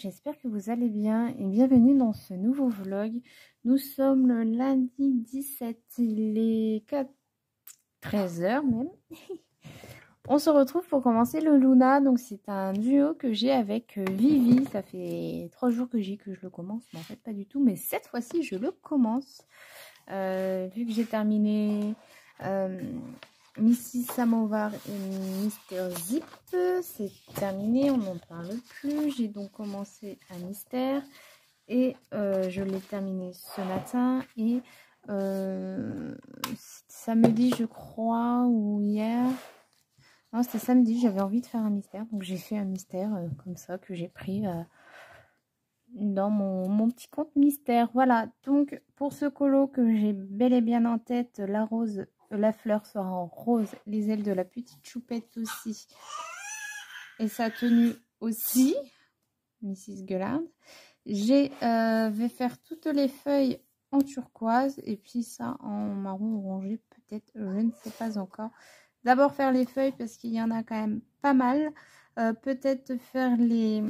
j'espère que vous allez bien et bienvenue dans ce nouveau vlog. Nous sommes le lundi 17, il est 13 h même. On se retrouve pour commencer le Luna, donc c'est un duo que j'ai avec Vivi. Ça fait 3 jours que je le commence, mais en fait pas du tout, mais cette fois-ci je le commence. Vu que j'ai terminé Mrs Samovar et Mister Zip, c'est terminé, on n'en parle plus. J'ai donc commencé un mystère et je l'ai terminé ce matin et samedi je crois, ou hier, non c'était samedi, j'avais envie de faire un mystère, donc j'ai fait un mystère comme ça que j'ai pris dans mon petit compte mystère. Voilà, donc pour ce colo que j'ai bel et bien en tête, la rose, la fleur sera en rose, les ailes de la petite choupette aussi, et sa tenue aussi, Mrs Gueulard. Vais faire toutes les feuilles en turquoise et puis ça en marron orangé, peut-être, je ne sais pas encore. D'abord faire les feuilles parce qu'il y en a quand même pas mal. Peut-être faire les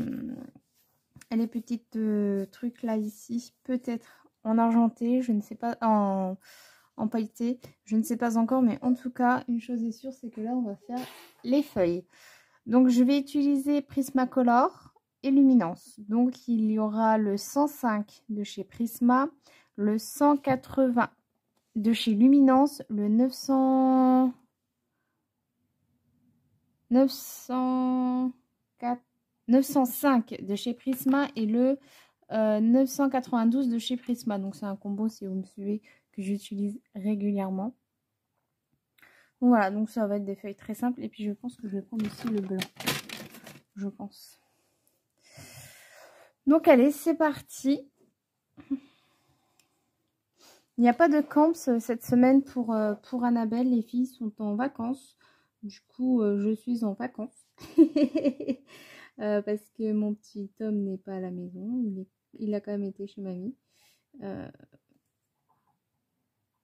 petites trucs là ici, peut-être en argenté, je ne sais pas, en pailleté, je ne sais pas encore, mais en tout cas une chose est sûre, c'est que là on va faire les feuilles. Donc je vais utiliser Prismacolor et Luminance. Donc il y aura le 105 de chez Prisma, le 180 de chez Luminance, le 905 de chez Prisma et le 992 de chez Prisma. Donc c'est un combo, si vous me suivez, que j'utilise régulièrement. Voilà, donc ça va être des feuilles très simples. Et puis je pense que je vais prendre aussi le blanc. Je pense. Donc allez, c'est parti. Il n'y a pas de camps cette semaine pour Annabelle. Les filles sont en vacances. Du coup, je suis en vacances. Parce que mon petit Tom n'est pas à la maison. Il a quand même été chez mamie.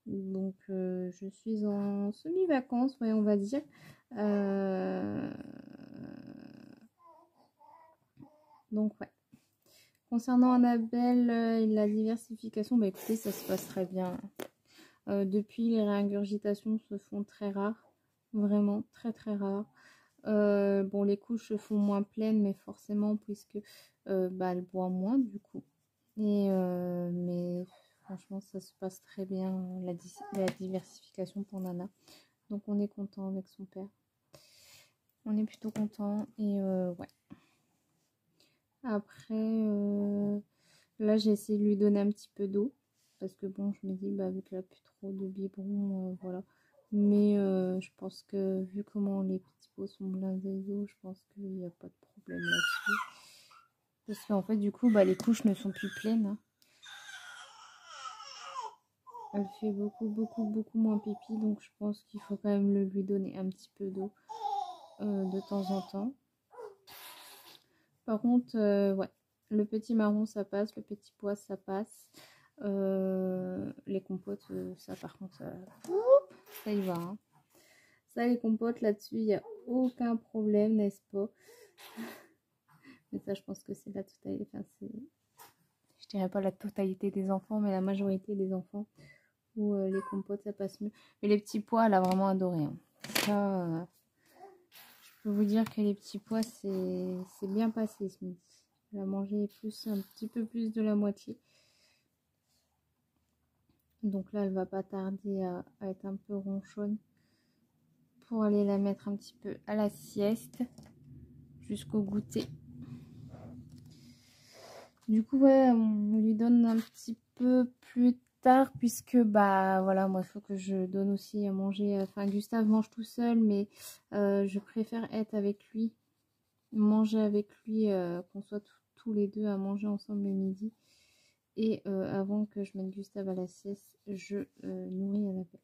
Donc, je suis en semi-vacances, ouais, on va dire. Donc, ouais. Concernant Annabelle et la diversification, bah écoutez, ça se passe très bien. Depuis, les réingurgitations se font très rares. Vraiment, très très rares. Bon, les couches se font moins pleines, mais forcément, puisque elle boit moins, du coup. Mais franchement, ça se passe très bien, la diversification pour Nana. Donc, on est content avec son père. On est plutôt content. Et ouais. Après, là, j'ai essayé de lui donner un petit peu d'eau. Parce que bon, je me dis, vu qu'elle n'a plus trop de biberon, voilà. Mais je pense que vu comment les petits pots sont blindés d'eau, je pense qu'il n'y a pas de problème là-dessus. Parce qu'en fait, du coup, les couches ne sont plus pleines. Hein. Elle fait beaucoup moins pipi. Donc, je pense qu'il faut quand même lui donner un petit peu d'eau de temps en temps. Par contre, ouais, le petit marron, ça passe. Le petit pois, ça passe. Les compotes, ça par contre, ça y va. Hein. Ça, les compotes, là-dessus, il n'y a aucun problème, n'est-ce pas? Mais ça, je pense que c'est la totalité. Enfin, je dirais pas la totalité des enfants, mais la majorité des enfants où les compotes, ça passe mieux. Mais les petits pois, elle a vraiment adoré. Hein. Ça, je peux vous dire que les petits pois, c'est bien passé ce midi. Elle a mangé un petit peu plus de la moitié. Donc là, elle va pas tarder à être un peu ronchonne pour aller la mettre un petit peu à la sieste jusqu'au goûter. Du coup, ouais, on lui donne un petit peu plus tard puisque, voilà, moi, il faut que je donne aussi à manger. Enfin, Gustave mange tout seul, mais je préfère être avec lui, manger avec lui, qu'on soit tous les deux à manger ensemble le midi. Et avant que je mette Gustave à la sieste, je nourris Annabelle.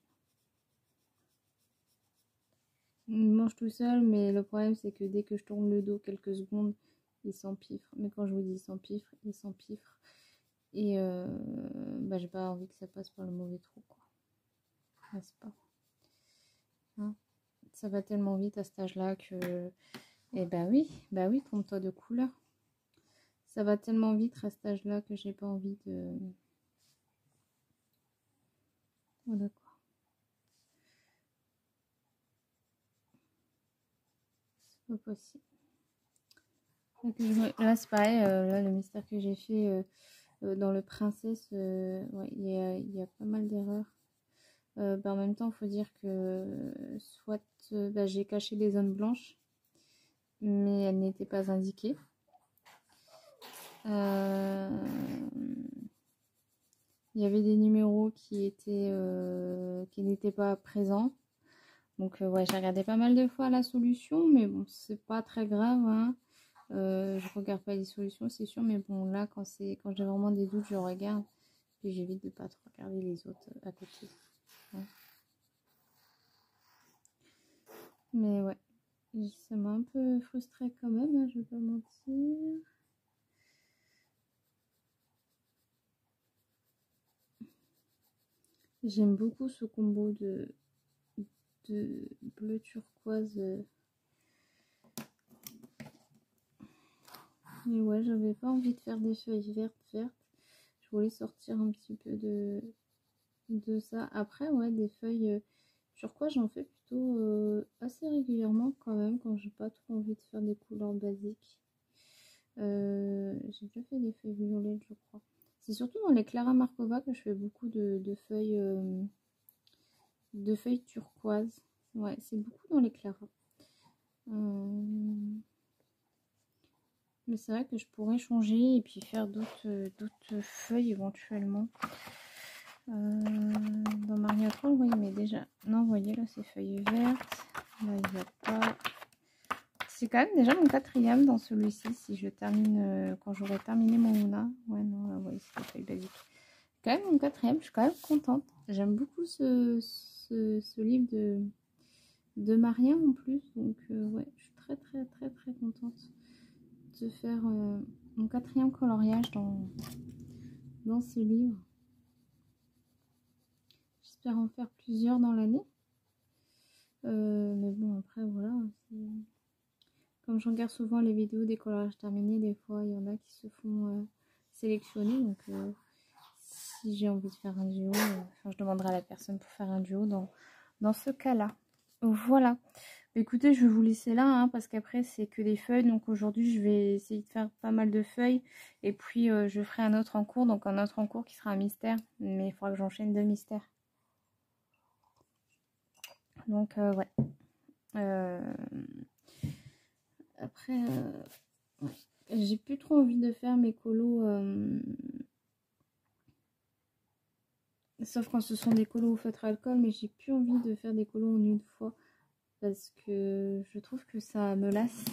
Il mange tout seul, mais le problème, c'est que dès que je tourne le dos quelques secondes, il s'empiffre. Mais quand je vous dis s'empiffre, il s'empiffre. Et j'ai pas envie que ça passe par le mauvais trou, quoi. N'est-ce pas? Hein, ça va tellement vite à cet âge-là que... Eh oui, trompe-toi de couleur. ça va tellement vite à cet âge-là que j'ai pas envie de... Voilà quoi. C'est pas possible. Donc, là c'est pareil, là le mystère que j'ai fait dans le princesse, ouais, il y a pas mal d'erreurs. En même temps, il faut dire que soit j'ai caché des zones blanches, mais elles n'étaient pas indiquées. Il y avait des numéros qui n'étaient pas présents. Donc ouais, j'ai regardé pas mal de fois la solution, mais bon, c'est pas très grave, hein. Je regarde pas les solutions, c'est sûr, mais bon, là, quand j'ai vraiment des doutes, je regarde. Puis j'évite de pas trop regarder les autres à côté. Ouais. Mais ouais, ça m'a un peu frustrée quand même, hein, je vais pas mentir. J'aime beaucoup ce combo de bleu turquoise. Mais ouais, j'avais pas envie de faire des feuilles vertes. Je voulais sortir un petit peu de ça. Après, ouais, des feuilles turquoise, j'en fais plutôt assez régulièrement quand même, quand j'ai pas trop envie de faire des couleurs basiques. J'ai déjà fait des feuilles violettes, je crois. C'est surtout dans les Clara Markova que je fais beaucoup de feuilles turquoises. Ouais, c'est beaucoup dans les Clara. Mais c'est vrai que je pourrais changer et puis faire d'autres feuilles éventuellement. Dans Maria Troll, oui, mais déjà... Non, vous voyez, là, c'est feuilles vertes. Là, il n'y a pas... C'est quand même déjà mon 4e dans celui-ci, si je termine... quand j'aurai terminé mon Luna. Ouais, non, là, oui, c'est des feuilles basiques. Quand même mon 4e, je suis quand même contente. J'aime beaucoup ce livre de Maria en plus. Donc, ouais, je suis très contente de faire mon 4e coloriage dans ce livre. J'espère en faire plusieurs dans l'année. Mais bon, après, voilà. Comme je regarde souvent les vidéos des coloriages terminés, des fois, il y en a qui se font sélectionner. Donc, si j'ai envie de faire un duo, je demanderai à la personne pour faire un duo dans ce cas-là. Voilà. Écoutez, je vais vous laisser là, hein, parce qu'après, c'est que des feuilles. Donc, aujourd'hui, je vais essayer de faire pas mal de feuilles. Et puis, je ferai un autre en cours. Donc, un autre en cours qui sera un mystère. Mais il faudra que j'enchaîne 2 mystères. Donc, ouais. Après, ouais. J'ai plus trop envie de faire mes colos. Sauf quand ce sont des colos au feutre alcool. Mais j'ai plus envie de faire des colos en une fois. Parce que je trouve que ça me lasse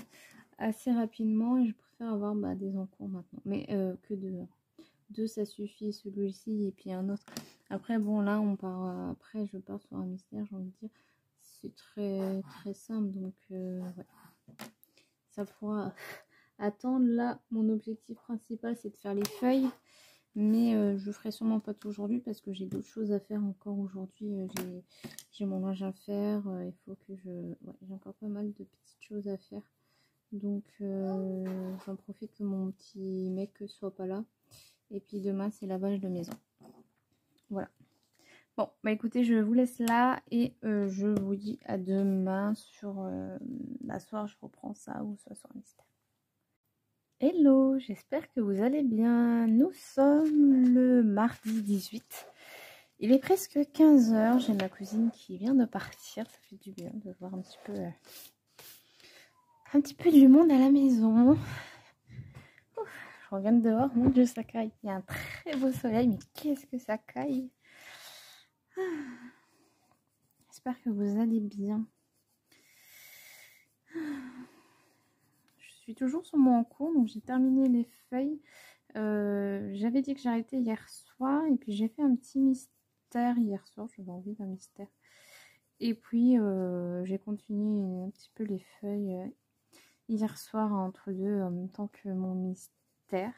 assez rapidement. Et je préfère avoir des encours maintenant. Mais que deux, ça suffit. Celui-ci et puis un autre. Après, bon, là, on part. Après, je pars sur un mystère, j'ai envie de dire. C'est très simple. Donc, ouais. Ça pourra attendre. Là, mon objectif principal, c'est de faire les feuilles. Mais je ferai sûrement pas tout aujourd'hui parce que j'ai d'autres choses à faire encore aujourd'hui. J'ai mon linge à faire. Il faut que ouais, j'ai encore pas mal de petites choses à faire. Donc, j'en profite que mon petit mec soit pas là. Et puis demain, c'est lavage de maison. Voilà. Bon, écoutez, je vous laisse là et je vous dis à demain sur la soirée. Je reprends ça ou soit sur un mystère. Hello, j'espère que vous allez bien. Nous sommes le mardi 18. Il est presque 15 h. J'ai ma cousine qui vient de partir. Ça fait du bien de voir un petit peu du monde à la maison. Ouf, je regarde dehors. Mon Dieu, ça caille. Il y a un très beau soleil, mais qu'est-ce que ça caille. J'espère que vous allez bien. Je suis toujours sur mon cours, donc j'ai terminé les feuilles. J'avais dit que j'arrêtais hier soir et puis j'ai fait un petit mystère hier soir. J'avais envie d'un mystère. Et puis j'ai continué un petit peu les feuilles hier soir entre deux en même temps que mon mystère.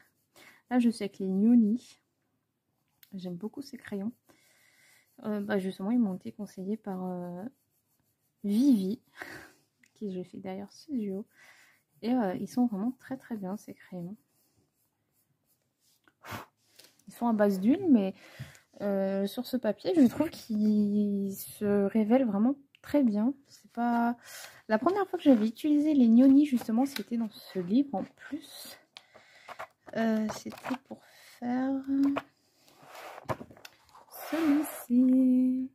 Là je suis avec les Newnie. J'aime beaucoup ces crayons. Justement ils m'ont été conseillés par Vivi, qui je fais d'ailleurs ce duo. Et ils sont vraiment très bien ces crayons. sont à base d'huile, mais sur ce papier, je trouve qu'ils se révèlent vraiment très bien. C'est pas la première fois que j'avais utilisé les Noni, justement, c'était dans ce livre en plus. C'était pour faire celui-ci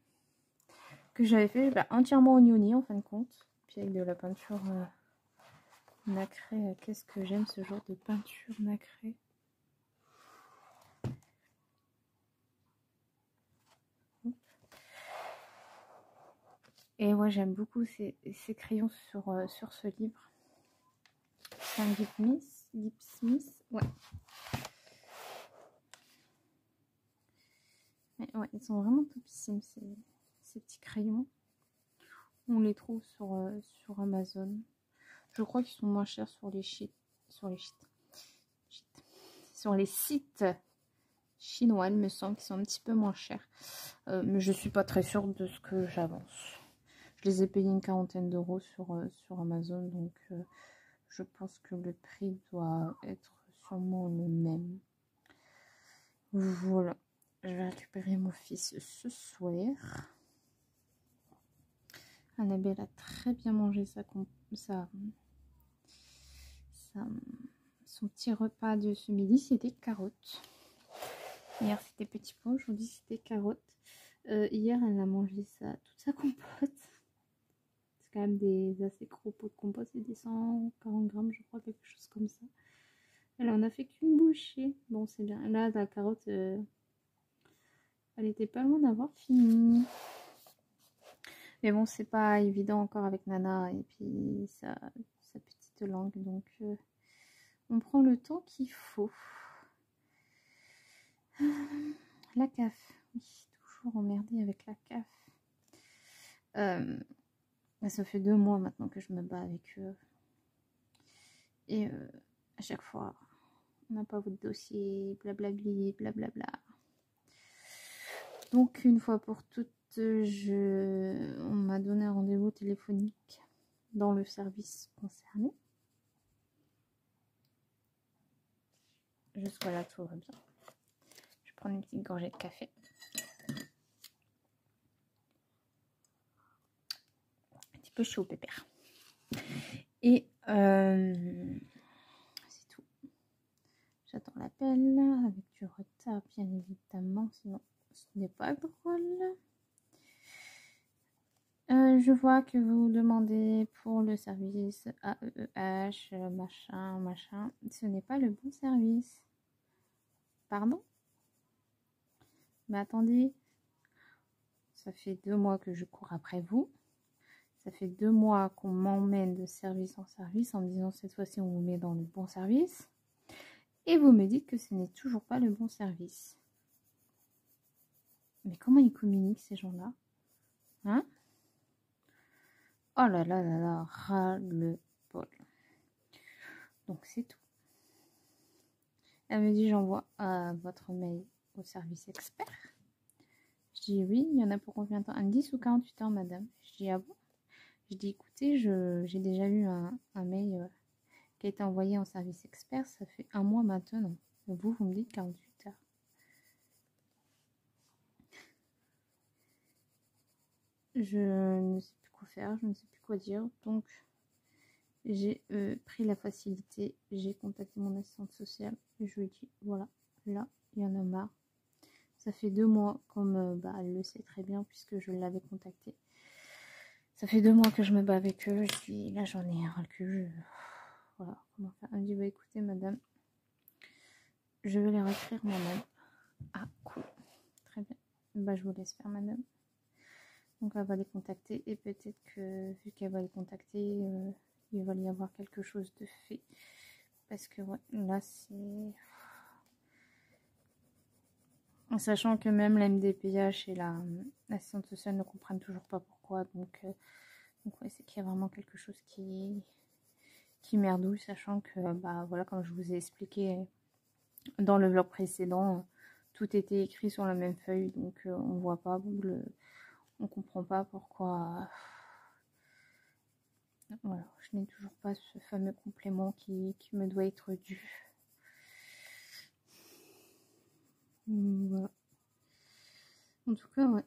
que j'avais fait entièrement en Noni en fin de compte, puis avec de la peinture nacrée. Qu'est-ce que j'aime ce genre de peinture nacrée. Et ouais, j'aime beaucoup ces crayons sur ce livre. C'est un Lip Smith, ouais. Ouais, ils sont vraiment topissimes ces petits crayons. On les trouve sur Amazon. Je crois qu'ils sont moins chers sur les sites chinois, il me semble qu'ils sont un petit peu moins chers. Mais je suis pas très sûre de ce que j'avance. Je les ai payés une quarantaine d'euros sur Amazon, donc je pense que le prix doit être sûrement le même. Voilà, je vais récupérer mon fils ce soir. Annabelle a très bien mangé son petit repas de ce midi, c'était carottes. Hier c'était petit pois, aujourd'hui c'était carottes. Hier elle a mangé toute sa compote. C'est quand même des assez gros pots de compote, c'est des 140 grammes je crois, quelque chose comme ça. Elle en a fait qu'une bouchée. Bon, c'est bien. Là, la carotte, elle était pas loin d'avoir fini. Mais bon, c'est pas évident encore avec Nana et puis sa petite langue. Donc, on prend le temps qu'il faut. La CAF. Oui, toujours emmerdée avec la CAF. Ça fait 2 mois maintenant que je me bats avec eux. Et à chaque fois, on n'a pas votre dossier, blablabli, blablabla. Donc, une fois pour toutes, on m'a donné un rendez-vous téléphonique dans le service concerné. Jusqu'à là, tout va bien. Je prends une petite gorgée de café. Un petit peu chaud, pépère. Et c'est tout. J'attends l'appel avec du retard, bien évidemment, sinon ce n'est pas drôle. Je vois que vous demandez pour le service AEEH, machin. Ce n'est pas le bon service. Pardon? Mais attendez, ça fait 2 mois que je cours après vous. Ça fait 2 mois qu'on m'emmène de service en service en me disant cette fois-ci on vous met dans le bon service. Et vous me dites que ce n'est toujours pas le bon service. Mais comment ils communiquent ces gens-là? Hein? Oh là là là là, ras-le-bol. Donc c'est tout. Elle me dit j'envoie votre mail au service expert. Je dis oui, il y en a pour combien de temps? 10 ou 48 heures, madame. Je dis ah bon? Je dis écoutez, j'ai déjà eu un mail qui a été envoyé en service expert, ça fait 1 mois maintenant. Vous me dites 48 heures. Je ne sais plus quoi faire, je ne sais plus quoi dire. Donc, j'ai pris la facilité, j'ai contacté mon assistante sociale et je lui ai dit voilà, là, il y en a marre. Ça fait 2 mois, comme elle le sait très bien puisque je l'avais contacté. Ça fait 2 mois que je me bats avec eux. Je dis là, j'en ai ras le cul. Voilà, comment faire? Elle me dit bah écoutez, madame, je vais les réécrire moi-même. Ah, cool. Très bien. Bah, je vous laisse faire, madame. Donc, elle va les contacter. Et peut-être que, vu qu'elle va les contacter, il va y avoir quelque chose de fait. Parce que, ouais, là, c'est... Sachant que même la MDPH et l'assistante sociale ne comprennent toujours pas pourquoi. Donc ouais, c'est qu'il y a vraiment quelque chose qui merdouille. Sachant que, bah, voilà, comme je vous ai expliqué dans le vlog précédent, tout était écrit sur la même feuille. Donc, on voit pas, on comprend pas pourquoi. Voilà, je n'ai toujours pas ce fameux complément qui me doit être dû. Voilà. En tout cas, ouais,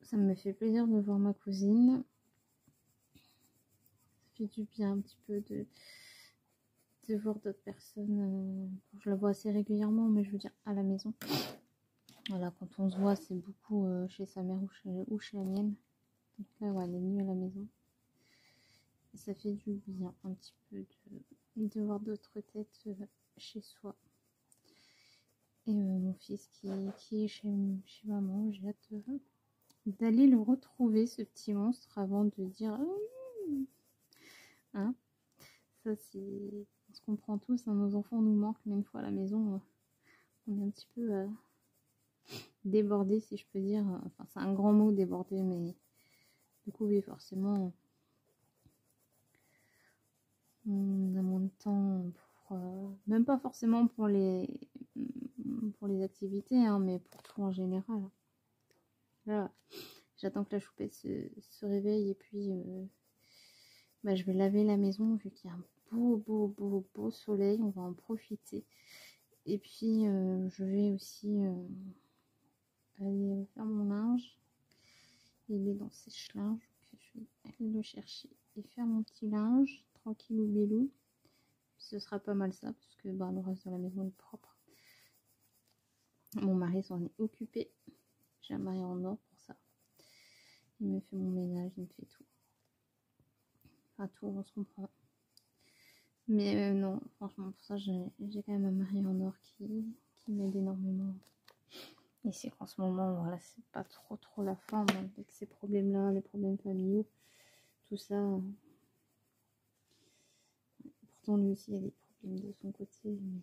ça me fait plaisir de voir ma cousine. Ça fait du bien un petit peu de voir d'autres personnes. Je la vois assez régulièrement, mais je veux dire à la maison. Voilà, quand on se voit, c'est beaucoup chez sa mère ou chez la mienne. Donc là, ouais, elle est venue à la maison. Et ça fait du bien un petit peu de voir d'autres têtes chez soi. Et mon fils qui est chez maman, j'ai hâte d'aller le retrouver, ce petit monstre, avant de dire hein, ça c'est, on se comprend tous, hein, nos enfants nous manquent, mais une fois à la maison, on est un petit peu débordé, si je peux dire. Enfin, c'est un grand mot, débordé, mais du coup, oui, forcément, on a moins de temps pour, même pas forcément pour les activités, hein, mais pour tout en général. Là, j'attends que la choupette se réveille et puis je vais laver la maison vu qu'il y a un beau soleil, on va en profiter. Et puis je vais aussi aller faire mon linge. Il est dans sèche-linge, donc je vais aller le chercher et faire mon petit linge, tranquillou bélou. Ce sera pas mal ça, parce que le reste de la maison est propre. Mon mari s'en est occupé. J'ai un mari en or pour ça. Il me fait mon ménage, il me fait tout. Enfin tout, on se comprend. Mais non, franchement, pour ça, j'ai quand même un mari en or qui m'aide énormément. Et c'est qu'en ce moment, voilà, c'est pas trop la forme avec ces problèmes-là, les problèmes familiaux, tout ça. Pourtant, lui aussi, il y a des problèmes de son côté, mais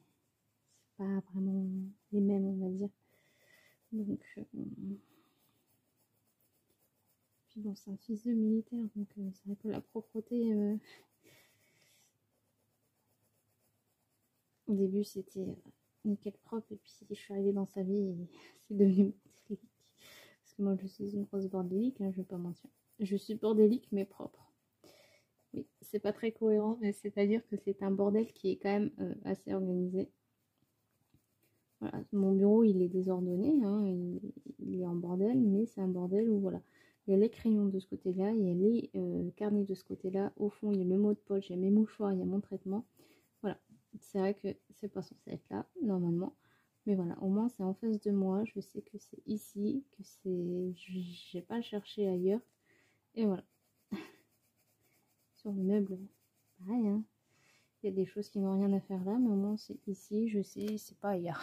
c'est pas vraiment les mêmes, on va dire. Donc, puis bon, c'est un fils de militaire, donc c'est vrai que la propreté, au début, c'était nickel propre, et puis je suis arrivée dans sa vie et c'est devenu bordélique. Parce que moi, je suis une grosse bordélique, hein, je vais pas mentir. Je suis bordélique, mais propre. Oui, c'est pas très cohérent, mais c'est-à-dire que c'est un bordel qui est quand même assez organisé. Voilà, mon bureau, il est désordonné, hein, il est en bordel, mais c'est un bordel où, voilà, il y a les crayons de ce côté-là, il y a les carnets de ce côté-là. Au fond, il y a le mot de poche, il y a mes mouchoirs, il y a mon traitement. Voilà, c'est vrai que c'est pas censé être là, normalement. Mais voilà, au moins, c'est en face de moi. Je sais que c'est ici, que c'est... J'ai pas à chercher ailleurs. Et voilà. Sur le meuble, pareil, hein. Il y a des choses qui n'ont rien à faire là, mais au moins, c'est ici, je sais, c'est pas ailleurs.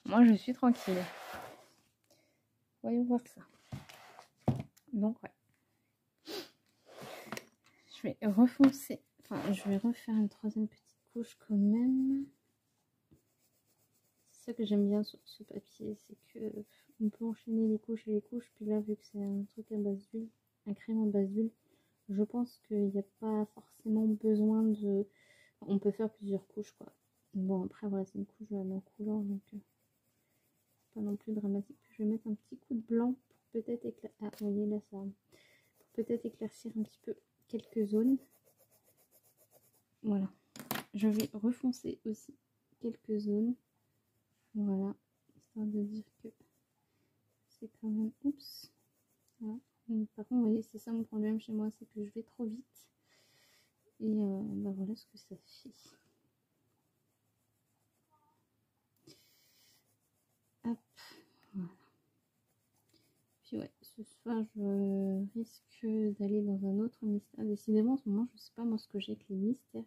Moi, je suis tranquille. Voyons voir ça. Donc, ouais. Je vais refoncer. Enfin, je vais refaire une troisième petite couche quand même. C'est ça que j'aime bien sur ce papier, c'est que on peut enchaîner les couches et les couches. Puis là, vu que c'est un truc à base d'huile, un crème en base d'huile, je pense qu'il n'y a pas forcément besoin de... On peut faire plusieurs couches, quoi. Bon, après, voilà, c'est une couche en couleur, donc pas non plus dramatique. Je vais mettre un petit coup de blanc pour peut-être éclaircir... Ah, vous voyez, là, ça... Pour peut-être éclaircir un petit peu quelques zones. Voilà. Je vais refoncer aussi quelques zones. Voilà. Histoire de dire que c'est quand même... Oups. Voilà. Par contre, vous voyez, c'est ça mon problème chez moi, c'est que je vais trop vite. Et voilà ce que ça fait. Hop, voilà. Puis ouais, ce soir, je risque d'aller dans un autre mystère. Décidément, en ce moment, je sais pas moi ce que j'ai avec les mystères.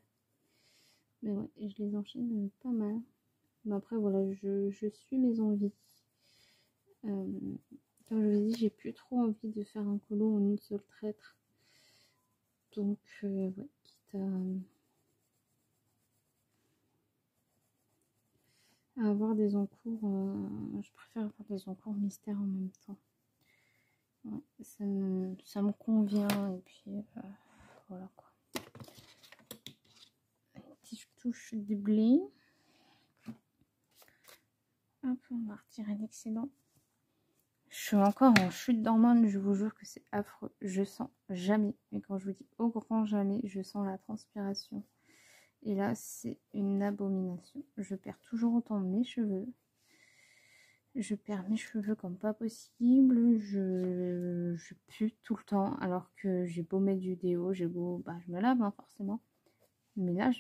Mais ouais, je les enchaîne pas mal. Mais après, voilà, je suis mes envies. Comme je vous ai dit, j'ai plus trop envie de faire un colo en une seule traître. Donc, ouais, quitte à avoir des encours, je préfère avoir des encours mystères en même temps. Ouais, ça me convient, et puis voilà quoi. Une petite touche de bling. Hop, on va retirer l'excédent. Je suis encore en chute d'hormones, je vous jure que c'est affreux. Je sens jamais, mais quand je vous dis au grand jamais, je sens la transpiration. Et là, c'est une abomination. Je perds toujours autant mes cheveux. Je perds mes cheveux comme pas possible. Je pue tout le temps. Alors que j'ai beau mettre du déo, j'ai beau... Bah, je me lave, hein, forcément. Mais là,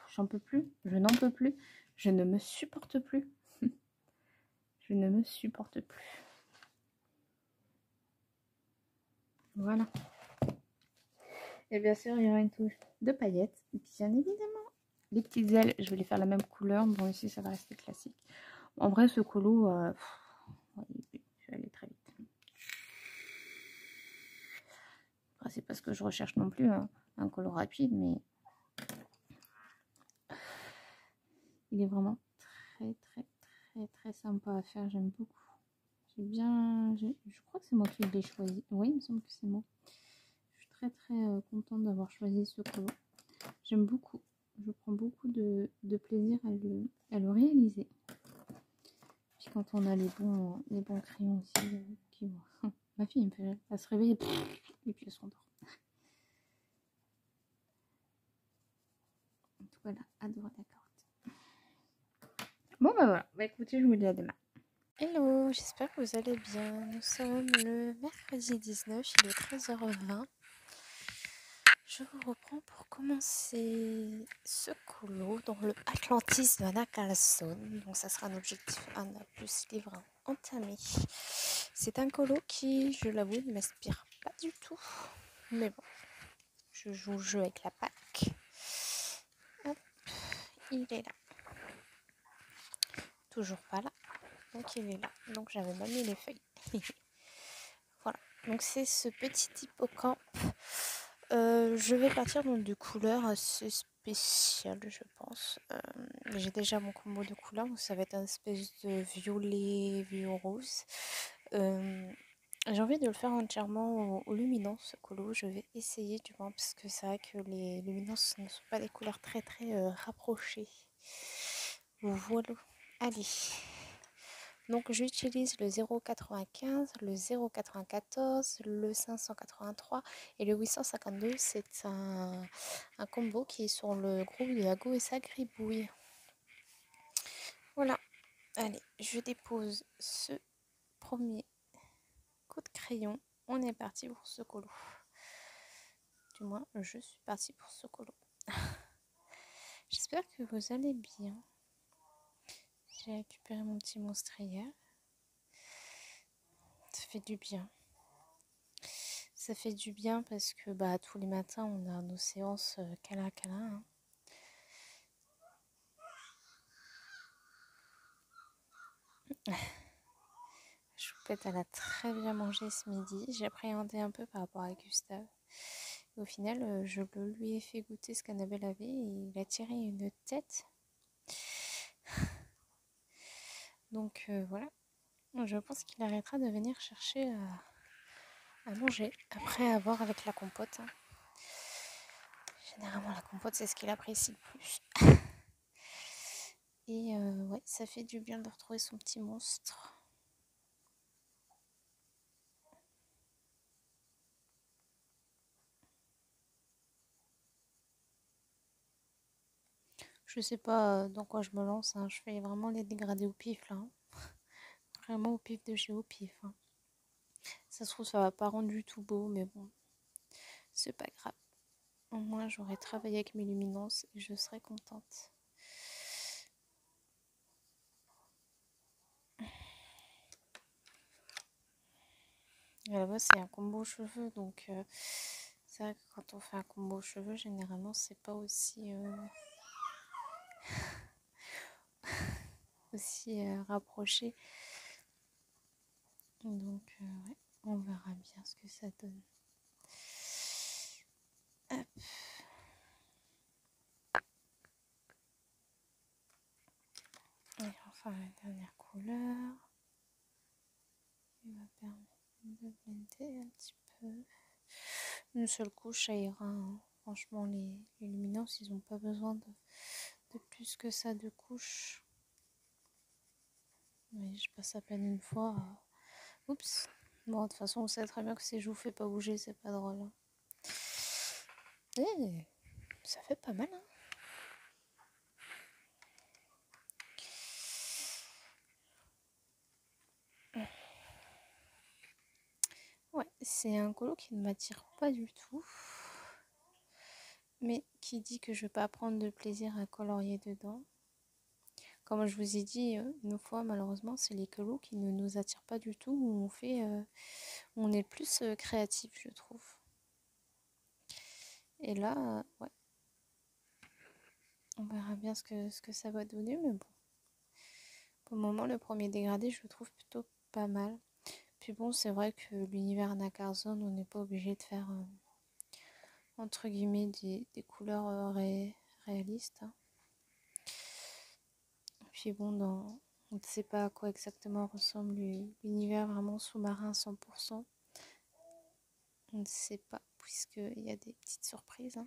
j'en peux plus. Je n'en peux plus. Je ne me supporte plus. Je ne me supporte plus. Voilà. Et bien sûr, il y aura une touche de paillettes. Bien évidemment. Les petites ailes, je vais les faire la même couleur. Bon, ici, ça va rester classique. En vrai, ce colo, je vais aller très vite. Après, c'est pas ce que je recherche non plus, hein, un colo rapide, mais il est vraiment très sympa à faire. J'aime beaucoup. J'ai bien... Je crois que c'est moi qui l'ai choisi. Oui, il me semble que c'est moi. Je suis très contente d'avoir choisi ce colo. J'aime beaucoup. Je prends beaucoup de plaisir à le réaliser. Puis quand on a les bons crayons aussi, qui vont... Ma fille, elle se réveille et puis elle s'endort. En tout cas, elle a adoré la carotte. Bon, bah voilà. Bah écoutez, je vous dis à demain. Hello, j'espère que vous allez bien. Nous sommes le mercredi 19, il est 13h20. Je vous reprends pour commencer ce colo dans le Atlantis de Anna Carlson. Donc ça sera un objectif Anna plus livre entamé. C'est un colo qui, je l'avoue, ne m'inspire pas du tout. Mais bon, je joue le jeu avec la PAC. Hop, il est là. Toujours pas là. Donc il est là. Donc j'avais mal mis les feuilles. Voilà. Donc c'est ce petit hippocampe. Je vais partir dans des couleurs assez spéciales, je pense. J'ai déjà mon combo de couleurs, donc ça va être un espèce de violet, violet rose. J'ai envie de le faire entièrement aux luminances, ce colo. Je vais essayer du moins, parce que c'est vrai que les luminances ne sont pas des couleurs très rapprochées. Voilà. Allez. Donc j'utilise le 0,95, le 0,94, le 583 et le 852. C'est un combo qui est sur le groupe de Hago et sa gribouille. Voilà. Allez, je dépose ce premier coup de crayon. On est parti pour ce colo. Du moins, je suis partie pour ce colo. J'espère que vous allez bien. J'ai récupéré mon petit monstre hier. Ça fait du bien. Ça fait du bien parce que tous les matins, on a nos séances câlin. Hein. Choupette, elle a très bien mangé ce midi. J'appréhendais un peu par rapport à Gustave. Et au final, je lui ai fait goûter ce qu'Annabelle avait et il a tiré une tête. Donc voilà. Je pense qu'il arrêtera de venir chercher à manger après avoir avec la compote. Hein. Généralement, la compote, c'est ce qu'il apprécie le plus. Et ouais, ça fait du bien de retrouver son petit monstre. Je sais pas dans quoi je me lance. Hein. Je fais vraiment les dégradés au pif là. Hein. Vraiment au pif de chez au pif. Hein. Ça se trouve, ça va pas rendre du tout beau, mais bon, c'est pas grave. Au moins, j'aurai travaillé avec mes luminances et je serai contente. Et là-bas, c'est un combo cheveux, donc c'est vrai que quand on fait un combo cheveux, généralement, c'est pas aussi rapproché. Donc, ouais, on verra bien ce que ça donne. Hop. Et enfin, la dernière couleur. Il va permettre de blender un petit peu. Une seule couche, ça ira. Hein. Franchement, les luminances, ils n'ont pas besoin de plus que ça de couches. Oui, je passe à peine une fois. Oups. Bon, de toute façon, on sait très bien que si je vous fais pas bouger, c'est pas drôle. Hein. Et ça fait pas mal. Hein. c'est un colo qui ne m'attire pas du tout, mais qui dit que je vais pas prendre de plaisir à colorier dedans. Comme je vous ai dit une fois, malheureusement, c'est les colos qui ne nous attirent pas du tout, où on est plus créatif, je trouve. Et là, ouais, on verra bien ce que ça va donner, mais bon. Pour le moment, le premier dégradé, je le trouve plutôt pas mal. Puis bon, c'est vrai que l'univers Nakarzone, on n'est pas obligé de faire, entre guillemets, des couleurs réalistes. Hein. Puis bon, on ne sait pas à quoi exactement ressemble l'univers vraiment sous-marin 100%. On ne sait pas, puisqu'il y a des petites surprises. Hein.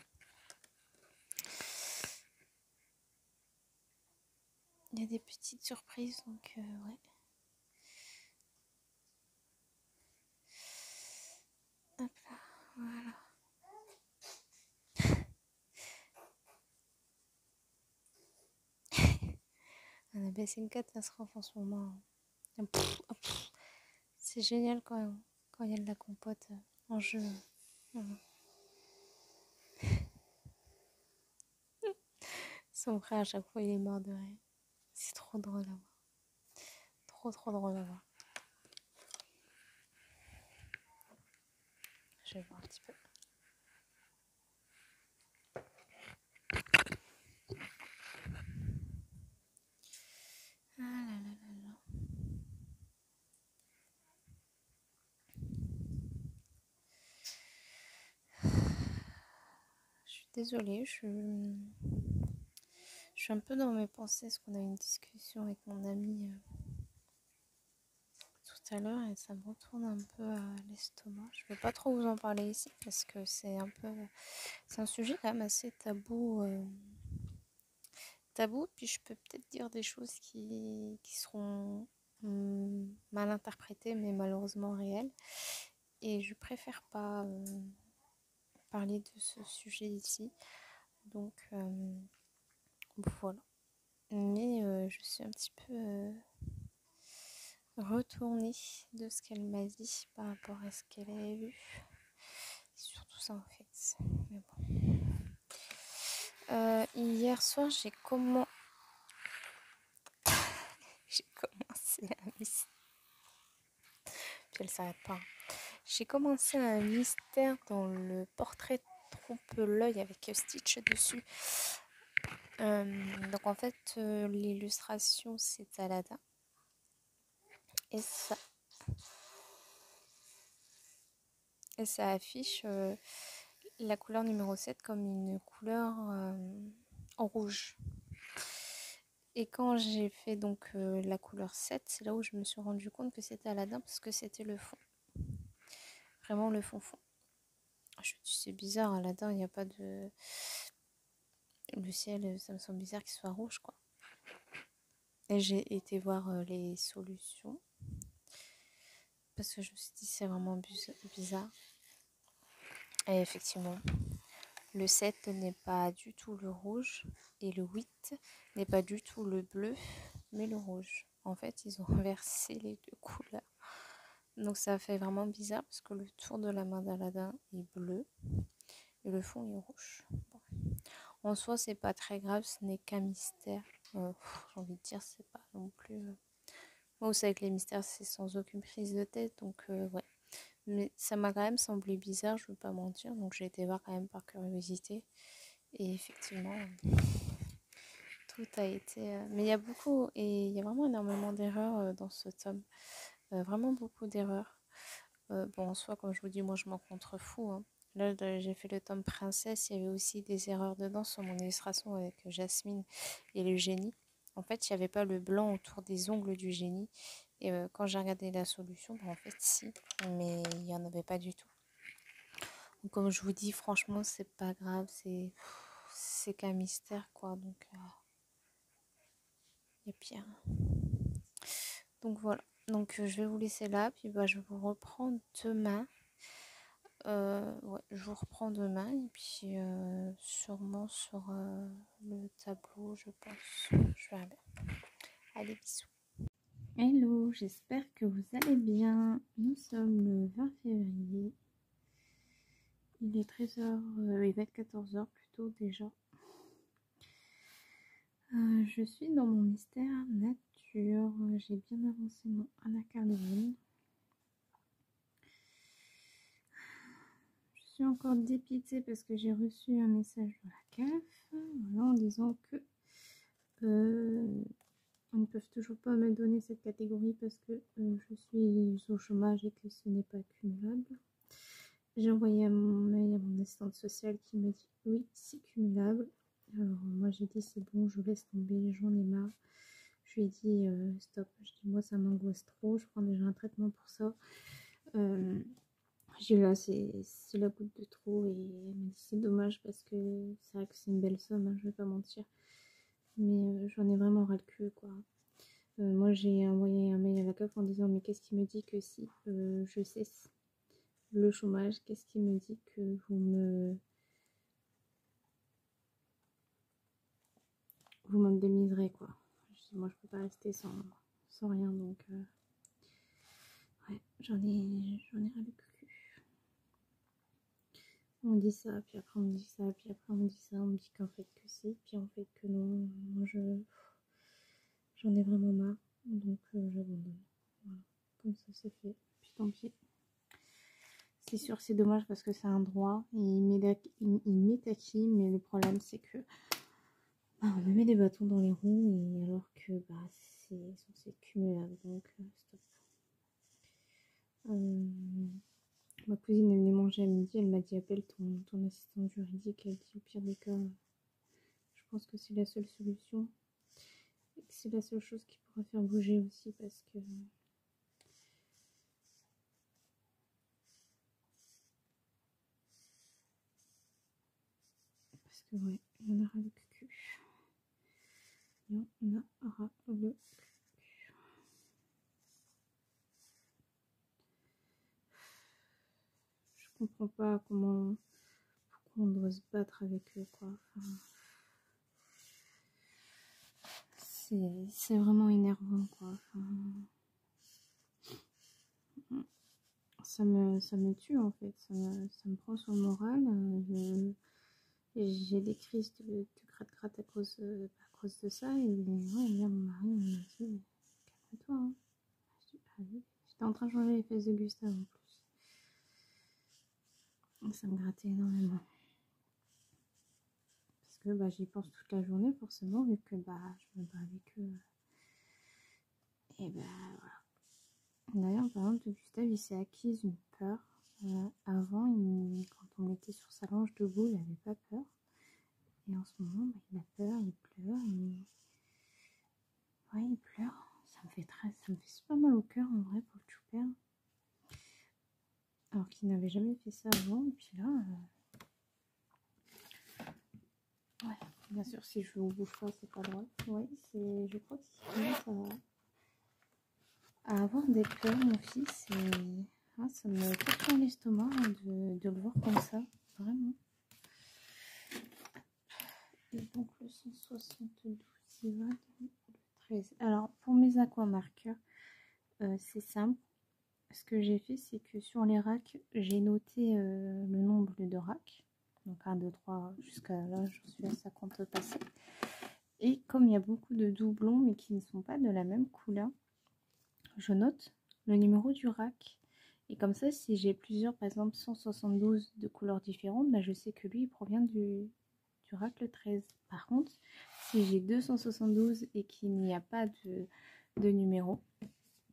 Il y a des petites surprises, donc ouais. Hop là, voilà. C'est une catastrophe en ce moment. C'est génial quand il y a de la compote en jeu. Voilà. Son frère, à chaque fois, il est mort de rire. C'est trop drôle à voir. Trop drôle à voir. Je vais voir un petit peu. Ah là là là là. Je suis désolée, je suis un peu dans mes pensées parce qu'on a eu une discussion avec mon ami tout à l'heure et ça me retourne un peu à l'estomac. Je ne vais pas trop vous en parler ici parce que c'est un sujet quand même assez tabou. Puis je peux peut-être dire des choses qui seront mal interprétées mais malheureusement réelles. Et je préfère pas parler de ce sujet ici. Donc voilà. Mais je suis un petit peu retournée de ce qu'elle m'a dit par rapport à ce qu'elle avait vu. C'est surtout ça en fait. Mais bon. Hier soir, j'ai commencé un mystère. Puis elle s'arrête pas. J'ai commencé un mystère dans le portrait trompe-l'œil avec Stitch dessus. Donc en fait, l'illustration c'est Aladdin. Et ça affiche la couleur numéro 7 comme une couleur en rouge. Et quand j'ai fait donc la couleur 7, c'est là où je me suis rendu compte que c'était Aladdin parce que c'était le fond. Vraiment le fond. Je me dis c'est bizarre, Aladdin, il n'y a pas de... Le ciel, ça me semble bizarre qu'il soit rouge quoi. Et j'ai été voir les solutions. Parce que je me suis dit c'est vraiment bizarre. Et effectivement, le 7 n'est pas du tout le rouge. Et le 8 n'est pas du tout le bleu, mais le rouge. En fait, ils ont inversé les deux couleurs. Donc ça fait vraiment bizarre parce que le tour de la main d'Aladin est bleu. Et le fond est rouge. Bon. En soi, c'est pas très grave, ce n'est qu'un mystère. J'ai envie de dire, c'est pas non plus... Moi, vous savez que les mystères, c'est sans aucune prise de tête, donc ouais. Mais ça m'a quand même semblé bizarre, je ne veux pas mentir, donc j'ai été voir quand même par curiosité. Et effectivement, tout a été... Mais il y a beaucoup, et il y a vraiment énormément d'erreurs dans ce tome. Vraiment beaucoup d'erreurs. Bon, en soi, comme je vous dis, moi, je m'en contrefous. Hein. Là, j'ai fait le tome Princesse, il y avait aussi des erreurs dedans sur mon illustration avec Jasmine et le génie. En fait, il n'y avait pas le blanc autour des ongles du génie. Et quand j'ai regardé la solution, en fait, si, mais il n'y en avait pas du tout. Donc, comme je vous dis, franchement, c'est pas grave, c'est qu'un mystère, quoi. Donc, il y a pire. Donc, voilà. Donc, je vais vous laisser là, puis je vous reprends demain. Ouais, je vous reprends demain et puis sûrement sur le tableau, je pense. Je verrai bien. Allez, bisous. Hello, j'espère que vous allez bien. Nous sommes le 20 février. Il est 13h, il va être 14h plutôt déjà. Je suis dans mon mystère nature. J'ai bien avancé mon anacardium. Je suis encore dépitée parce que j'ai reçu un message de la CAF en disant que ils ne peuvent toujours pas me donner cette catégorie parce que je suis au chômage et que ce n'est pas cumulable. J'ai envoyé un mail à mon assistante sociale qui me dit oui, c'est cumulable. Alors moi j'ai dit c'est bon, je laisse tomber, j'en ai marre. Je lui ai dit stop, je dis moi ça m'angoisse trop, je prends déjà un traitement pour ça. J'ai là c'est la goutte de trop et elle m'a dit c'est dommage parce que c'est vrai que c'est une belle somme, hein, je vais pas mentir. Mais j'en ai vraiment ras le cul quoi. Moi j'ai envoyé un mail à la CAF en disant mais qu'est-ce qui me dit que si je cesse le chômage, qu'est-ce qui me dit que vous m'indemniserez quoi. Moi je peux pas rester sans rien donc ouais, j'en ai ras le cul. On dit ça, puis après on dit ça, puis après on dit ça, on me dit qu'en fait que si, puis en fait que non. Moi j'en ai vraiment marre, donc j'abandonne. Voilà, comme ça c'est fait, puis tant pis. C'est sûr c'est dommage parce que c'est un droit, et il m'est acquis, mais le problème c'est que on me met des bâtons dans les roues, et alors que c'est censé être cumulable, donc stop. Ma cousine est venue manger à midi, elle m'a dit appelle ton assistante juridique, elle dit au pire des cas, je pense que c'est la seule solution. Et que c'est la seule chose qui pourra faire bouger aussi parce que ouais, il y en a ras le cul. Il y en a ras le cul. Je comprends pas pourquoi on doit se battre avec eux quoi. Enfin, c'est vraiment énervant quoi. Enfin, ça me tue en fait, ça me prend sur le moral. J'ai des crises de gratte-gratte à cause de ça. Et ouais, hier mon mari m'a dit calme-toi. Hein. J'étais en train de changer les fesses de Gustave en plus. Ça me grattait énormément. Parce que j'y pense toute la journée forcément, vu que je me bats avec eux. Et voilà. D'ailleurs, par exemple, Gustave, il s'est acquise une peur. Avant, quand on mettait sur sa longe debout, il n'avait pas peur. Et en ce moment, il a peur, il pleure. Ouais, il pleure. Ça me fait super mal au cœur en vrai pour le chouper. Alors qu'il n'avait jamais fait ça avant. Et puis là, ouais, bien sûr, si je vous bouge pas, c'est pas drôle. Ouais, je crois qu'il commence à avoir des peurs, mon fils. Et ça me tape dans l'estomac de le voir comme ça, vraiment. Et donc le 172, il va le 13. Alors pour mes aquamarqueurs, c'est simple. Ce que j'ai fait, c'est que sur les racks, j'ai noté le nombre de racks. Donc 1, 2, 3, jusqu'à là, j'en suis à 50 passés. Et comme il y a beaucoup de doublons, mais qui ne sont pas de la même couleur, je note le numéro du rack. Et comme ça, si j'ai plusieurs, par exemple 172 de couleurs différentes, je sais que lui, il provient du rack le 13. Par contre, si j'ai 272 et qu'il n'y a pas de numéro,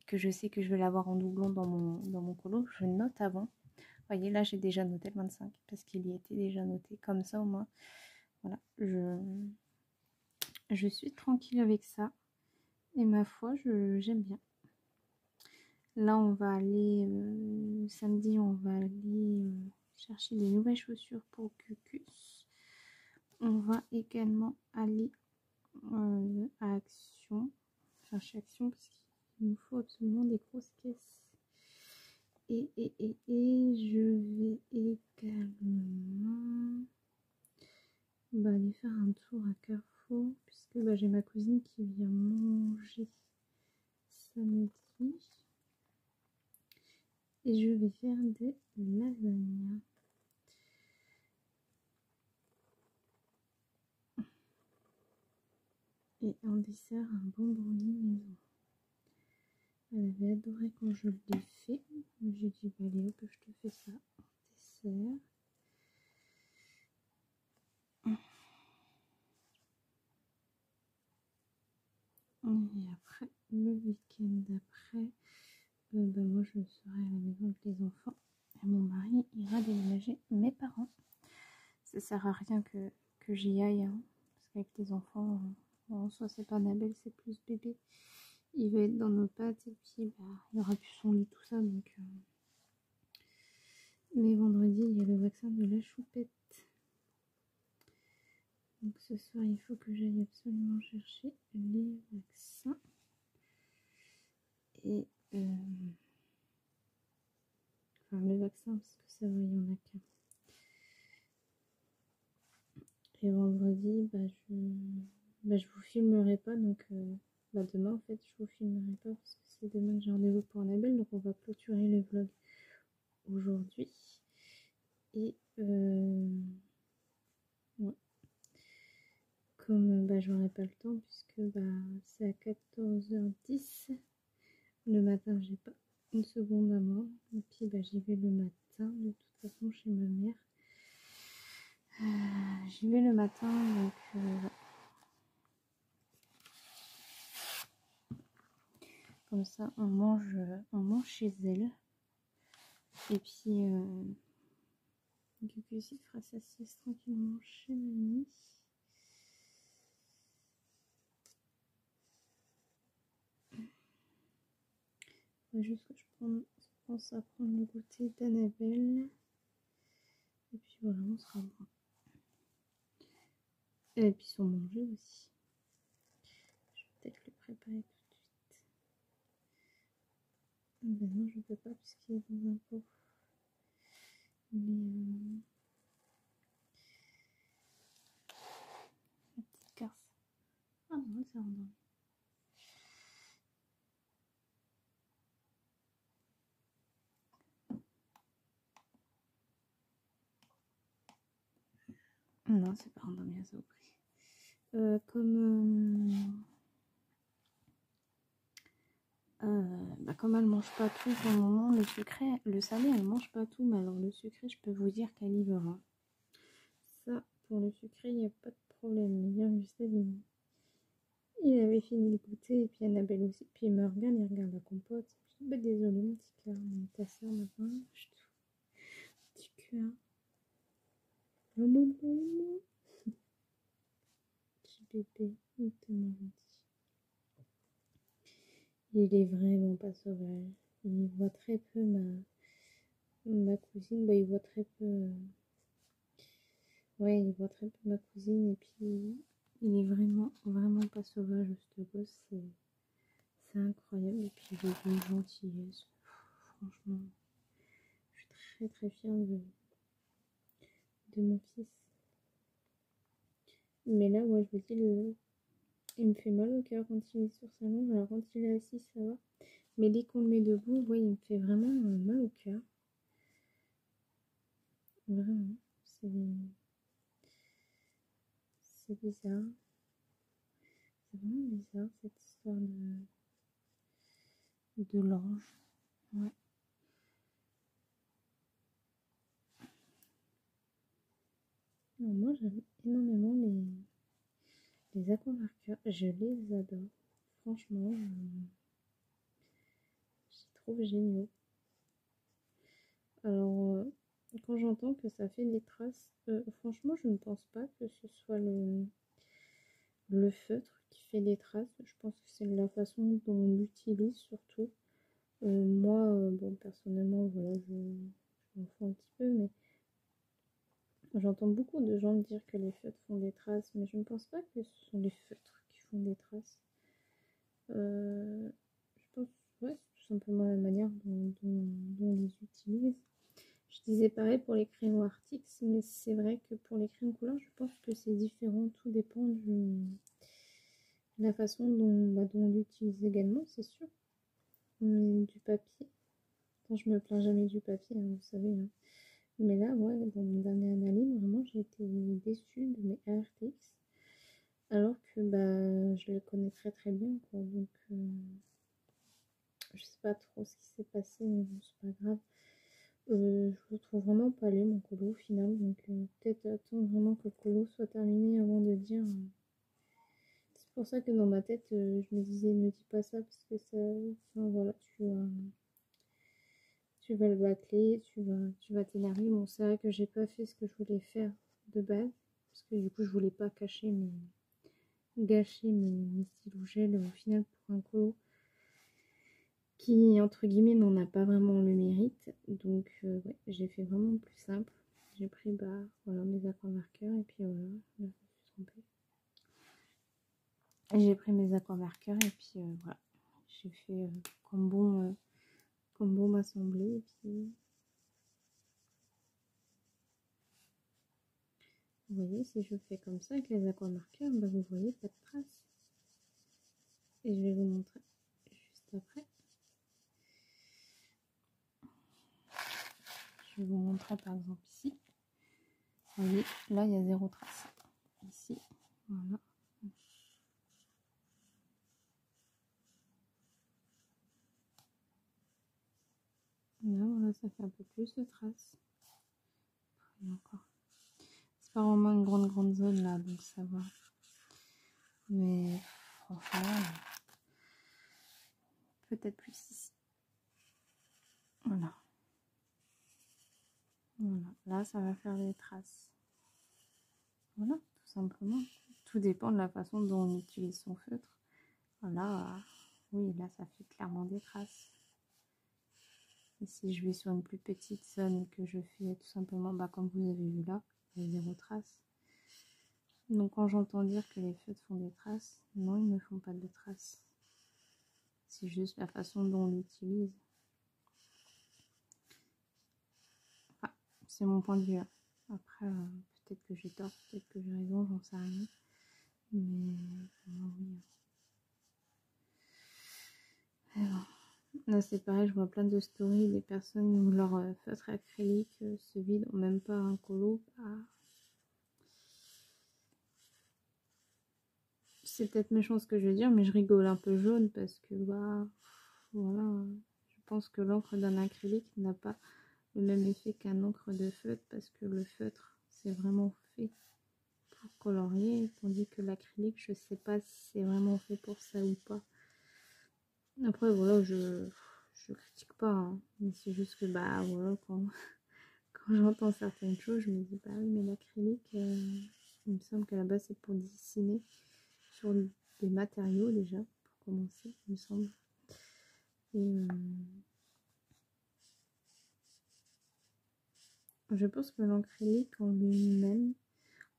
que je sais que je vais l'avoir en doublon dans mon colo, je note avant. Vous voyez, là, j'ai déjà noté le 25 parce qu'il y était déjà noté. Comme ça, au moins, voilà, je suis tranquille avec ça. Et ma foi, j'aime bien. Là, on va aller, samedi, on va aller chercher des nouvelles chaussures pour Cucus. On va également aller à Action, enfin chez Action, parce qu'il nous faut absolument des grosses caisses. Et je vais également aller faire un tour à Carrefour, puisque j'ai ma cousine qui vient manger samedi. Et je vais faire des lasagnes. Et en dessert, un bon brownie maison. Elle avait adoré quand je l'ai fait. J'ai dit, bah, allez hop, je te fais ça en dessert. Et après, le week-end d'après, bah, moi je serai à la maison avec les enfants. Et mon mari ira déménager mes parents. Ça sert à rien que j'y aille. Hein, parce qu'avec les enfants, en soi c'est pas Annabelle, c'est plus bébé. Il va être dans nos pattes et puis bah, il aura plus son lit, tout ça. Donc, mais vendredi, il y a le vaccin de la choupette. Donc ce soir, il faut que j'aille absolument chercher les vaccins. Et enfin, le vaccin, parce que ça va, il y en a qu'un. Et vendredi, je vous filmerai pas. Donc demain, en fait, je vous filmerai pas parce que c'est demain que j'ai rendez-vous pour Annabelle. Donc on va clôturer le vlog aujourd'hui. Et ouais. Comme j'aurai pas le temps puisque c'est à 14h10 le matin, j'ai pas une seconde à moi. Et puis j'y vais le matin de toute façon chez ma mère. J'y vais le matin donc comme ça on mange chez elle. Et puis Gugus fera sa sieste tranquillement chez mamie. Juste que je pense à prendre le goûter d'Annabelle. Et puis voilà, on sera bon. Et puis son manger aussi. Je vais peut-être le préparer tout de suite. Ben non, je peux pas puisqu'il est dans un pot. Mais la petite garce. Ah non, c'est endormi. Non, c'est pas endormi à ça au prix. Comme elle mange pas tout pour le moment, le sucré, le salé, elle mange pas tout, mais alors le sucré, je peux vous dire qu'elle y va. Ça, pour le sucré, il n'y a pas de problème. Il vient juste il avait fini le goûter, et puis Annabelle aussi. Puis il me regarde, il regarde la compote. Je dis, désolé mon petit cœur, mais ta soeur maintenant, je te... Petit cœur. Oh mon bébé. Petit bébé, il est tellement gentil. Il est vraiment pas sauvage. Il voit très peu ma cousine. Il voit très peu... Ouais, il voit très peu ma cousine. Et puis, il est vraiment, vraiment pas sauvage, ce gosse. C'est incroyable. Et puis, il est d'une gentillesse. Franchement, je suis très, très fière de mon fils. Mais là, moi, je vous dis, il me fait mal au cœur quand il est sur sa langue. Alors, quand il est assis, ça va. Mais dès qu'on le met debout, ouais, il me fait vraiment mal au cœur. Vraiment. C'est bizarre. C'est vraiment bizarre, cette histoire de l'ange. Ouais. Non, moi, j'aime énormément les aquamarqueurs. Je les adore. Franchement, je les trouve géniaux. Alors, quand j'entends que ça fait des traces, franchement, je ne pense pas que ce soit le feutre qui fait des traces. Je pense que c'est la façon dont on l'utilise surtout. Moi, bon, personnellement, voilà, je m'en fous un petit peu, mais j'entends beaucoup de gens dire que les feutres font des traces, mais je ne pense pas que ce sont les feutres qui font des traces. Je pense, ouais, c'est tout simplement la manière dont on les utilise. Je disais pareil pour les crayons Artix, mais c'est vrai que pour les crayons couleur, je pense que c'est différent. Tout dépend de la façon dont on l'utilise également, c'est sûr. du papier. Quand je me plains jamais du papier, hein, vous savez. Hein. Mais là, ouais, dans mon dernier analyse, vraiment, j'ai été déçue de mes RTX. Alors que bah, je les connais très très bien, quoi. Donc, je sais pas trop ce qui s'est passé, mais bon, c'est pas grave. Je le trouve vraiment pas laid, mon colo, au final. Donc, peut-être attendre vraiment que le colo soit terminé avant de dire. C'est pour ça que dans ma tête, je me disais, ne dis pas ça, parce que ça. Enfin, voilà, tu vas le bâcler, tu vas t'énerver. Bon, c'est vrai que j'ai pas fait ce que je voulais faire de base, parce que du coup, je voulais pas gâcher mes stylos gel au final pour un colo qui, entre guillemets, n'en a pas vraiment le mérite. Donc, ouais, j'ai fait vraiment plus simple. J'ai pris bah, voilà, mes aquamarqueurs et puis voilà, là, je me suis trompée. J'ai pris mes aquamarqueurs et puis voilà, j'ai fait comme bon m'a semblé. Et puis, vous voyez, si je fais comme ça avec les aquamarqueurs, bah, vous voyez pas de traces. Et je vais vous montrer juste après. Je vais vous montrer par exemple ici. Vous voyez, là il y a 0 trace. Ici, voilà. Là, voilà, ça fait un peu plus de traces. Et encore. C'est pas vraiment une grande zone là, donc ça va. Mais franchement, peut-être plus ici. Voilà. Voilà. Là, ça va faire des traces. Voilà, tout simplement. Tout dépend de la façon dont on utilise son feutre. Voilà. Oui, là, ça fait clairement des traces. Et si je vais sur une plus petite zone que je fais tout simplement, bah, comme vous avez vu là, il y a 0 trace. Donc quand j'entends dire que les feutres font des traces, non, ils ne font pas de traces. C'est juste la façon dont on l'utilise. Enfin, c'est mon point de vue. Hein. Après, peut-être que j'ai tort, peut-être que j'ai raison, j'en sais rien. Mais oui. Alors, là, c'est pareil, je vois plein de stories des personnes où leur feutre acrylique se vide, même pas un colo. Bah, c'est peut-être méchant ce que je veux dire, mais je rigole un peu jaune parce que, bah, voilà, je pense que l'encre d'un acrylique n'a pas le même effet qu'un encre de feutre parce que le feutre, c'est vraiment fait pour colorier, tandis que l'acrylique, je sais pas si c'est vraiment fait pour ça ou pas. Après, voilà, je critique pas, hein, mais c'est juste que, bah, voilà, quand j'entends certaines choses, je me dis, bah oui, mais l'acrylique, il me semble qu'à la base, c'est pour dessiner sur des matériaux déjà, pour commencer, il me semble. Et je pense que l'acrylique en lui-même,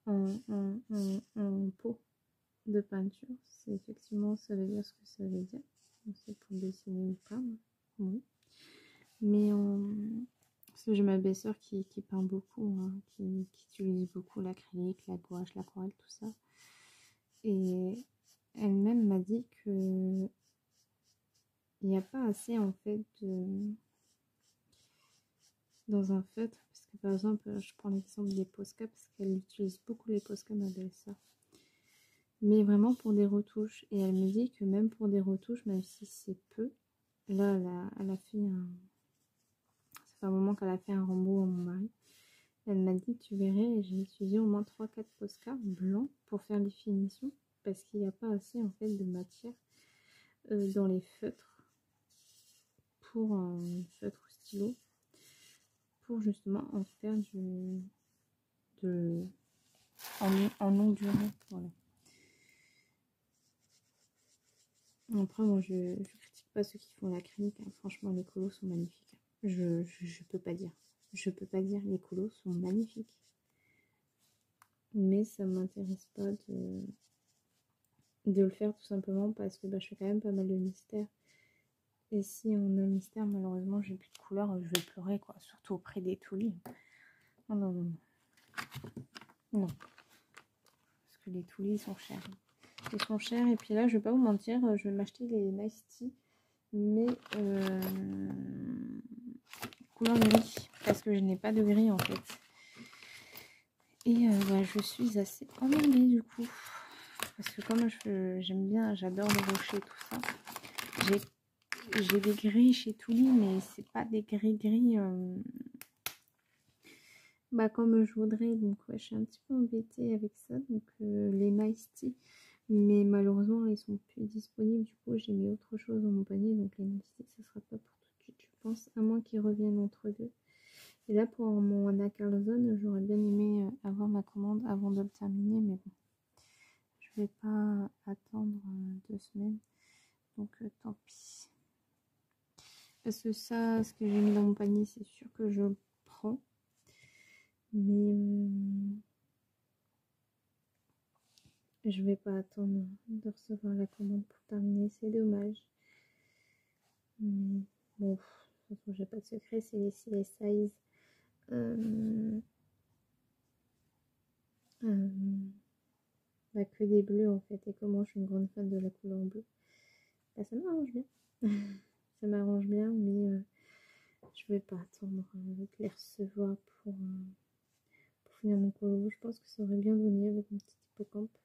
en pot de peinture, c'est effectivement, ça veut dire ce que ça veut dire. C'est pour dessiner ou pas, oui. Mais parce que j'ai ma belle-sœur qui peint beaucoup, hein, qui utilise beaucoup l'acrylique, la gouache, l'aquarelle, tout ça. Et elle-même m'a dit que il n'y a pas assez en fait dans un feutre, parce que par exemple, je prends l'exemple des Posca parce qu'elle utilise beaucoup les Posca, ma belle-sœur. Mais vraiment pour des retouches. Et elle me dit que même pour des retouches, même si c'est peu, là, elle a fait un... Ça fait un moment qu'elle a fait un rembourg à mon mari. Elle m'a dit, tu verrais, j'ai utilisé au moins 3-4 Posca blancs pour faire les finitions, parce qu'il n'y a pas assez en fait de matière dans les feutres pour un feutre stylo, pour justement en faire en longue durée. Voilà. Après, moi, je critique pas ceux qui font l'acrylique. Hein. Franchement, les colos sont magnifiques. Je peux pas dire. Je peux pas dire. Les colos sont magnifiques. Mais ça m'intéresse pas de le faire tout simplement parce que bah, je fais quand même pas mal de mystères. Et si on a un mystère, malheureusement, j'ai plus de couleur, je vais pleurer, quoi. Surtout auprès des Toulis. Oh non, non, non. Non. Parce que les Toulis sont chers. Ils sont chers. Et puis là, je vais pas vous mentir, je vais m'acheter les Nice Tea mais couleur gris, parce que je n'ai pas de gris en fait. Et bah, je suis assez emmerdée du coup, parce que comme j'aime bien, j'adore les rochers, tout ça. J'ai des gris chez Touli, mais c'est pas des gris bah, comme je voudrais. Donc ouais, je suis un petit peu embêtée avec ça. Donc les Nice Tea, mais malheureusement ils sont plus disponibles. Du coup j'ai mis autre chose dans mon panier. Donc les Nice Tea, ça sera pas pour tout de suite, je pense, à moins qu'ils reviennent entre deux. Et là pour mon Anna Carlson, j'aurais bien aimé avoir ma commande avant de le terminer, mais bon, je vais pas attendre 2 semaines. Donc tant pis. Parce que ça, ce que j'ai mis dans mon panier, c'est sûr que je prends. Mais je vais pas attendre de recevoir la commande pour terminer. C'est dommage. Mais bon, de toute façon, j'ai pas de secret. C'est les size. Bah, que des bleus en fait. Et comme moi, je suis une grande fan de la couleur bleue, bah, ça m'arrange bien. Ça m'arrange bien, mais je vais pas attendre de les recevoir pour finir mon colo. Je pense que ça aurait bien donné avec mon petit hippocampe.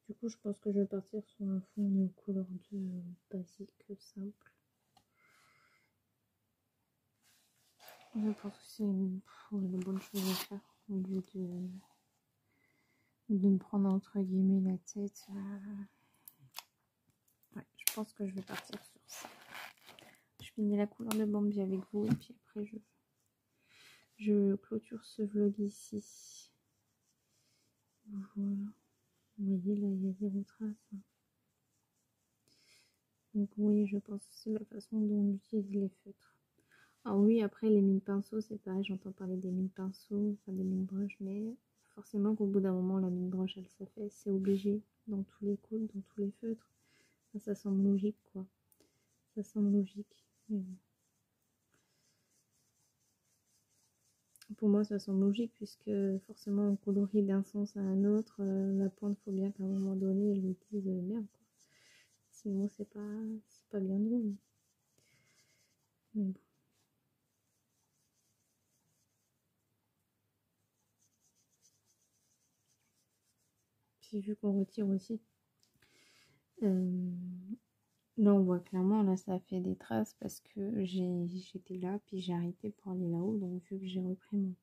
Du coup, je pense que je vais partir sur un fond couleur 2 basique, simple. Je pense que c'est une bonne chose à faire au lieu de me prendre entre guillemets la tête. Ouais, je pense que je vais partir sur ça. Je finis la couleur de Bambi avec vous et puis après je clôture ce vlog ici. Voilà. Vous voyez là, il y a 0 trace. Donc oui, je pense que c'est la façon dont on utilise les feutres. Ah oui, après les mine pinceaux, c'est pareil, j'entends parler des mine pinceaux, enfin des mine broches, mais forcément qu'au bout d'un moment, la mine broche, elle s'affaisse, c'est obligé dans tous les coups, dans tous les feutres. Ça semble logique, quoi. Ça semble logique. Mais bon. Pour moi, ça semble logique, puisque forcément, on colorie d'un sens à un autre. La pointe, il faut bien qu'à un moment donné, je me dise merde, quoi. Sinon, c'est pas bien drôle. Mais bon. Puis vu qu'on retire aussi, là on voit clairement, là ça fait des traces parce que j'étais là, puis j'ai arrêté pour aller là-haut. Donc vu que j'ai repris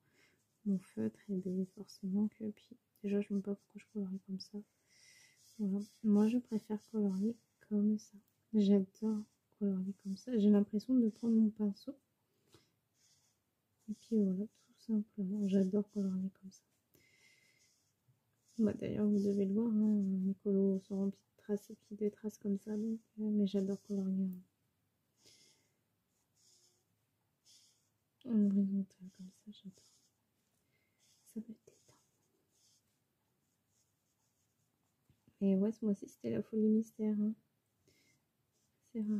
mon feutre, et bien forcément que, puis déjà je ne sais pas pourquoi je colorie comme ça. Voilà. Moi je préfère colorier comme ça. J'adore colorier comme ça. J'ai l'impression de prendre mon pinceau. Et puis voilà, tout simplement, j'adore colorier comme ça. Bah, d'ailleurs, vous devez le voir, hein, mes colos sont remplis de traces et puis de traces comme ça, donc, mais j'adore colorier en horizontal comme ça, j'adore. Ça me détend. Et ouais, ce mois-ci, c'était la folie mystère. Hein. C'est rare.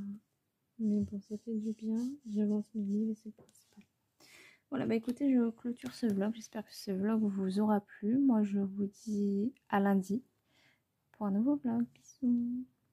Mais bon, ça fait du bien. J'avance mes livres et c'est le principal. Voilà, bah écoutez, je clôture ce vlog. J'espère que ce vlog vous aura plu. Moi, je vous dis à lundi pour un nouveau vlog. Bisous.